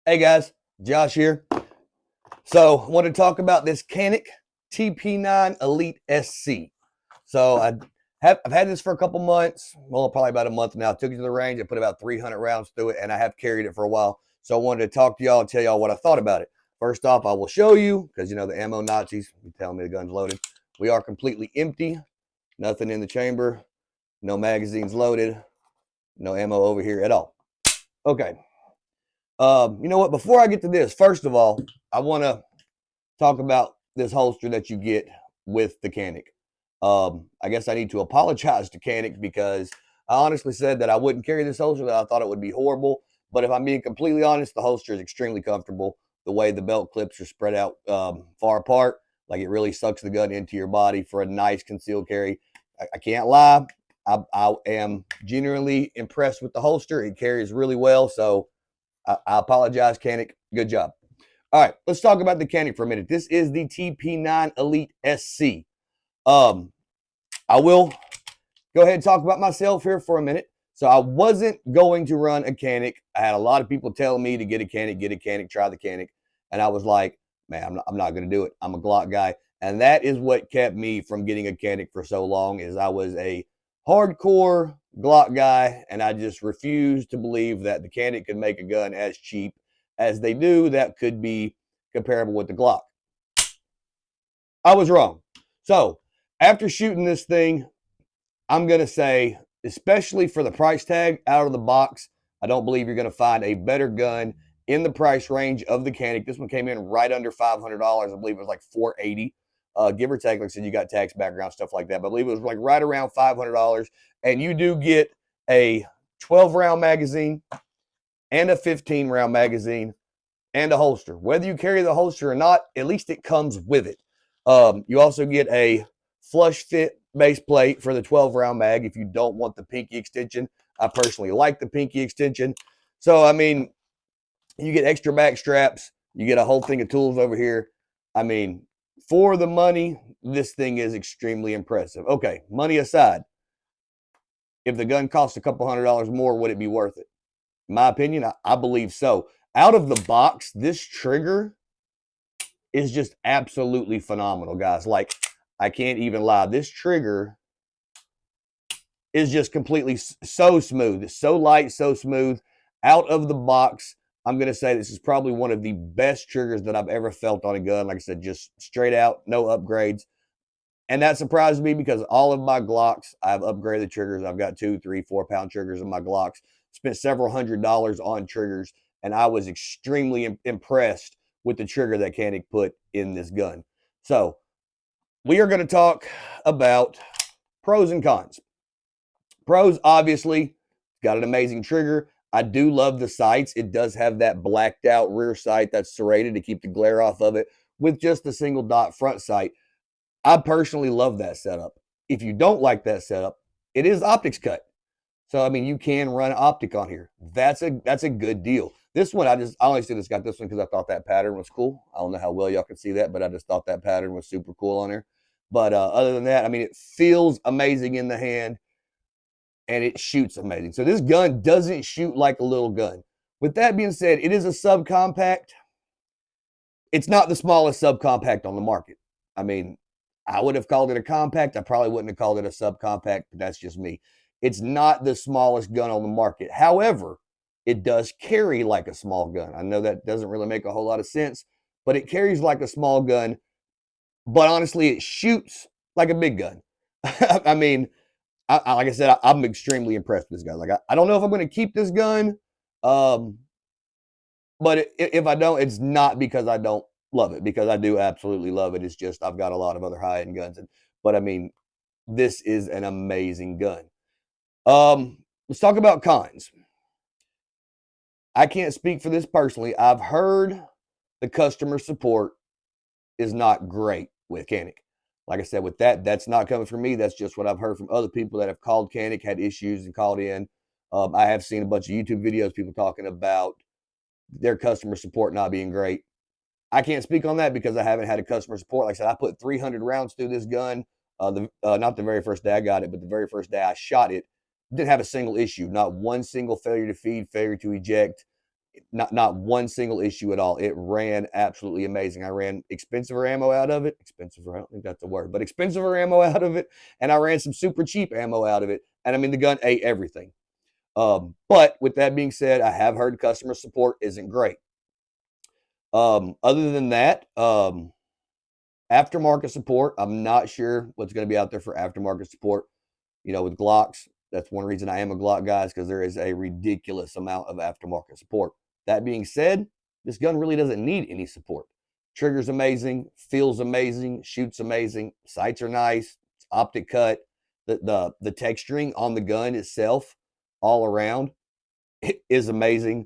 Hey guys, Josh here. So, I want to talk about this Canik TP9 Elite SC. So, I've had this for a couple months. Well, probably about a month now. I took it to the range. I put about 300 rounds through it, and I have carried it for a while. So, I wanted to talk to y'all and tell y'all what I thought about it. First off, I will show you because you know the ammo Nazis. You telling me the gun's loaded. We are completely empty. Nothing in the chamber. No magazines loaded. No ammo over here at all. Okay. You know what? Before I get to this, first of all, I want to talk about this holster that you get with the Canik. I guess I need to apologize to Canik because I honestly said that I wouldn't carry this holster, that I thought it would be horrible. But if I'm being completely honest, the holster is extremely comfortable. The way the belt clips are spread out far apart, like it really sucks the gun into your body for a nice concealed carry. I can't lie. I am genuinely impressed with the holster. It carries really well. So I apologize, Canik. Good job. All right, let's talk about the Canik for a minute. This is the TP9 Elite SC. I will go ahead and talk about myself here for a minute. So I wasn't going to run a Canik. I had a lot of people telling me to get a Canik, try the Canik. And I was like, man, I'm not going to do it. I'm a Glock guy. And that is what kept me from getting a Canik for so long is I was a hardcore Glock guy, and I just refused to believe that the Canik could make a gun as cheap as they do that could be comparable with the Glock. I was wrong. So after shooting this thing, I'm going to say, especially for the price tag out of the box, I don't believe you're going to find a better gun in the price range of the Canik. This one came in right under $500. I believe it was like $480, give or take. Like I said, you got tax background, stuff like that. But I believe it was like right around $500. And you do get a 12-round magazine and a 15-round magazine and a holster. Whether you carry the holster or not, at least it comes with it. You also get a flush fit base plate for the 12-round mag if you don't want the pinky extension. I personally like the pinky extension. So, I mean, you get extra back straps. You get a whole thing of tools over here. I mean, for the money, this thing is extremely impressive. Okay, money aside, if the gun costs a couple $100 more, would it be worth it? In my opinion, I believe so. Out of the box, this trigger is just absolutely phenomenal, guys. Like, I can't even lie. This trigger is just completely so smooth. It's so light, so smooth. Out of the box, I'm going to say this is probably one of the best triggers that I've ever felt on a gun. Like I said, just straight out, no upgrades. And that surprised me because all of my Glocks, I've upgraded the triggers. I've got 2, 3, 4-pound triggers in my Glocks. Spent several $100s on triggers, and I was extremely impressed with the trigger that Canik put in this gun. So we are going to talk about pros and cons. Pros, obviously, got an amazing trigger. I do love the sights. It does have that blacked out rear sight that's serrated to keep the glare off of it with just a single dot front sight. I personally love that setup. If you don't like that setup, it is optics cut. So I mean, you can run optic on here. That's a good deal. This one, I only just got this one because I thought that pattern was cool. I don't know how well y'all can see that, but I just thought that pattern was super cool on there. But other than that, I mean, it feels amazing in the hand, and it shoots amazing. So this gun doesn't shoot like a little gun. With that being said, it is a subcompact. It's not the smallest subcompact on the market. I mean, I would have called it a compact. I probably wouldn't have called it a subcompact, but that's just me. It's not the smallest gun on the market. However, it does carry like a small gun. I know that doesn't really make a whole lot of sense, but it carries like a small gun. But honestly, it shoots like a big gun. I mean, like I said, I'm extremely impressed with this gun. Like, I don't know if I'm going to keep this gun, but if I don't, it's not because I don't love it, because I do absolutely love it. It's just I've got a lot of other high-end guns, but I mean, this is an amazing gun. Let's talk about cons. I can't speak for this personally. I've heard the customer support is not great with Canik. Like I said, with that's not coming from me. That's just what I've heard from other people that have called Canik, had issues and called in. I have seen a bunch of YouTube videos, people talking about their customer support not being great. I can't speak on that because I haven't had a customer support. Like I said, I put 300 rounds through this gun. Not the very first day I got it, but the very first day I shot it, didn't have a single issue. Not one single failure to feed, failure to eject. Not one single issue at all. It ran absolutely amazing. I ran expensive ammo out of it. Expensive, I don't think that's a word, but expensive ammo out of it, and I ran some super cheap ammo out of it. And I mean, the gun ate everything. But with that being said, I have heard customer support isn't great. Other than that, aftermarket support, I'm not sure what's going to be out there for aftermarket support. You know, with Glocks, that's one reason I am a Glock guy, is because there is a ridiculous amount of aftermarket support. That being said, this gun really doesn't need any support. Trigger's amazing, feels amazing, shoots amazing, sights are nice, optic cut, the texturing on the gun itself, all around, is amazing.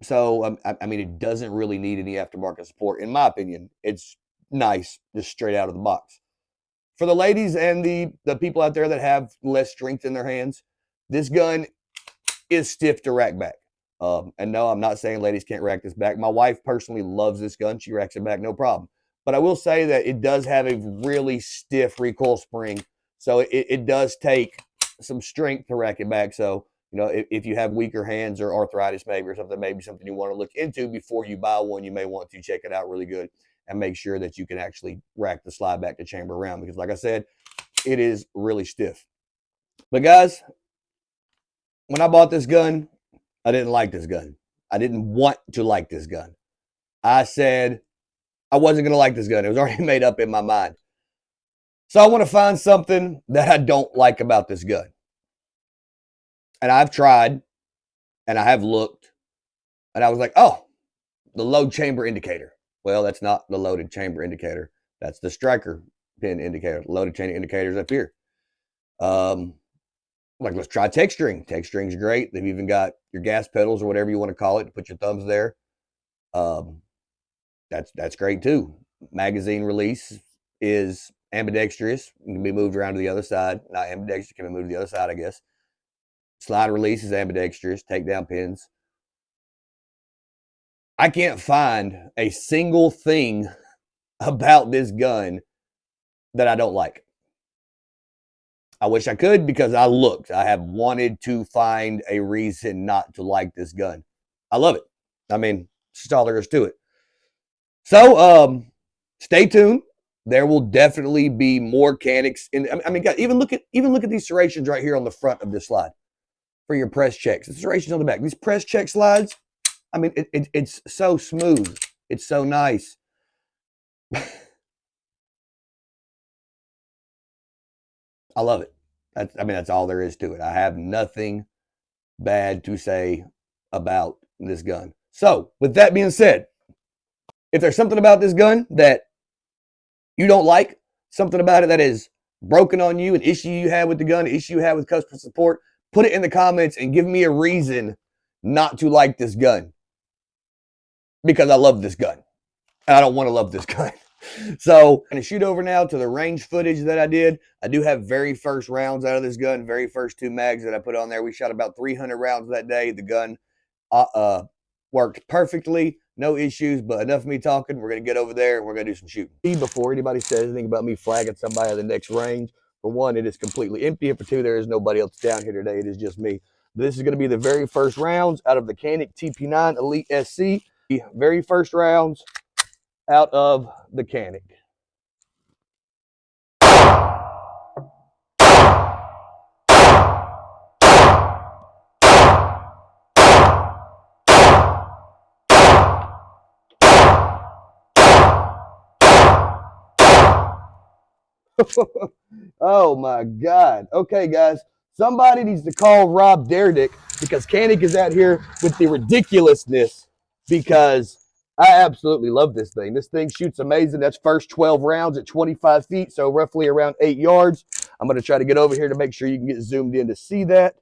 So I mean, it doesn't really need any aftermarket support, in my opinion. It's nice, just straight out of the box. For the ladies and the people out there that have less strength in their hands, this gun is stiff to rack back. And no, I'm not saying ladies can't rack this back. My wife personally loves this gun. She racks it back no problem. But I will say that it does have a really stiff recoil spring. So it does take some strength to rack it back. So, you know, if you have weaker hands or arthritis maybe or something, maybe something you want to look into before you buy one, you may want to check it out really good and make sure that you can actually rack the slide back to chamber around. Because like I said, it is really stiff. But guys, when I bought this gun, I didn't like this gun. I didn't want to like this gun. I said I wasn't going to like this gun. It was already made up in my mind. So I want to find something that I don't like about this gun. And I've tried and I have looked and I was like, oh, the load chamber indicator. Well, that's not the loaded chamber indicator. That's the striker pin indicator. The loaded chain indicator is up here. Like, let's try texturing. Texturing's great. They've even got your gas pedals or whatever you want to call it to put your thumbs there. That's great too. Magazine release is ambidextrous. It can be moved around to the other side. Not ambidextrous, it can be moved to the other side, I guess. Slide release is ambidextrous. Takedown pins. I can't find a single thing about this gun that I don't like. I wish I could, because I looked. I have wanted to find a reason not to like this gun. I love it. I mean, it's just all there is to it. So, stay tuned. There will definitely be more Caniks. I mean, guys, even look at these serrations right here on the front of this slide for your press checks. The serrations on the back. These press check slides. I mean, it's so smooth. It's so nice. I love it. That's all there is to it. I have nothing bad to say about this gun. So, with that being said, if there's something about this gun that you don't like, something about it that is broken on you, an issue you had with the gun, an issue you had with customer support, put it in the comments and give me a reason not to like this gun. Because I love this gun. And I don't want to love this gun. So I'm going to shoot over now to the range footage that I did. I do have very first rounds out of this gun, very first 2 mags that I put on there. We shot about 300 rounds that day. The gun worked perfectly, no issues, but enough of me talking. We're going to get over there and we're going to do some shooting. Before anybody says anything about me flagging somebody at the next range, for one, it is completely empty. And for two, there is nobody else down here today. It is just me. This is going to be the very first rounds out of the Canik TP9 Elite SC. The very first rounds out of the Canik. Oh my God. Okay, guys. Somebody needs to call Rob Derdick, because Canik is out here with the ridiculousness, because I absolutely love this thing. This thing shoots amazing. That's first 12 rounds at 25 feet, so roughly around 8 yards. I'm going to try to get over here to make sure you can get zoomed in to see that.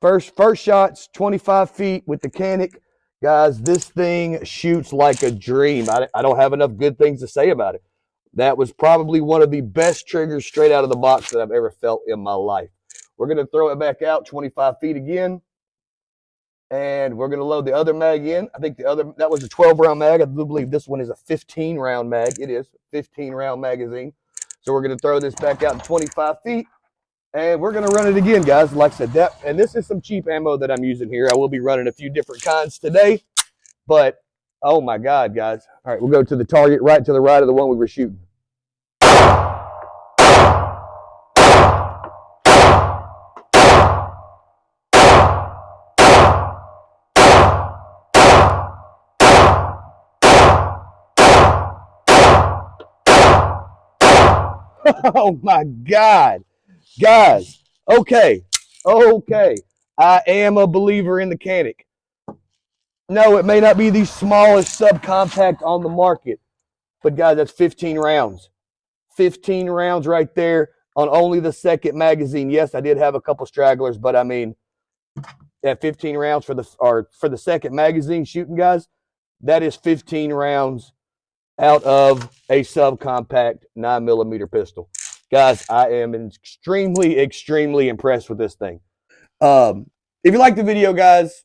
First shots, 25 feet with the Canik. Guys, this thing shoots like a dream. I don't have enough good things to say about it. That was probably one of the best triggers straight out of the box that I've ever felt in my life. We're going to throw it back out 25 feet again. And we're going to load the other mag in. I think that was a 12-round mag. I do believe this one is a 15-round mag. It is a 15-round magazine. So we're going to throw this back out to 25 feet. And we're going to run it again, guys. Like I said, and this is some cheap ammo that I'm using here. I will be running a few different kinds today. But, oh my God, guys. All right, we'll go to the target right to the right of the one we were shooting. Oh my God. Guys, okay. I am a believer in the Canik. No, it may not be the smallest subcompact on the market, but guys, that's 15 rounds. 15 rounds right there on only the second magazine. Yes, I did have a couple stragglers, but I mean, at 15 rounds for the second magazine shooting, guys, that is 15 rounds out of a subcompact 9mm pistol. Guys, I am extremely impressed with this thing. If you like the video, guys,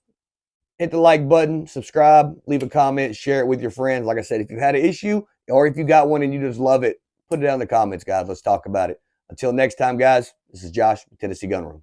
hit the like button, subscribe, leave a comment, share it with your friends. Like I said, if you had an issue or if you got one and you just love it, put it down in the comments, guys. Let's talk about it. Until next time, guys, this is Josh with Tennessee Gun Room.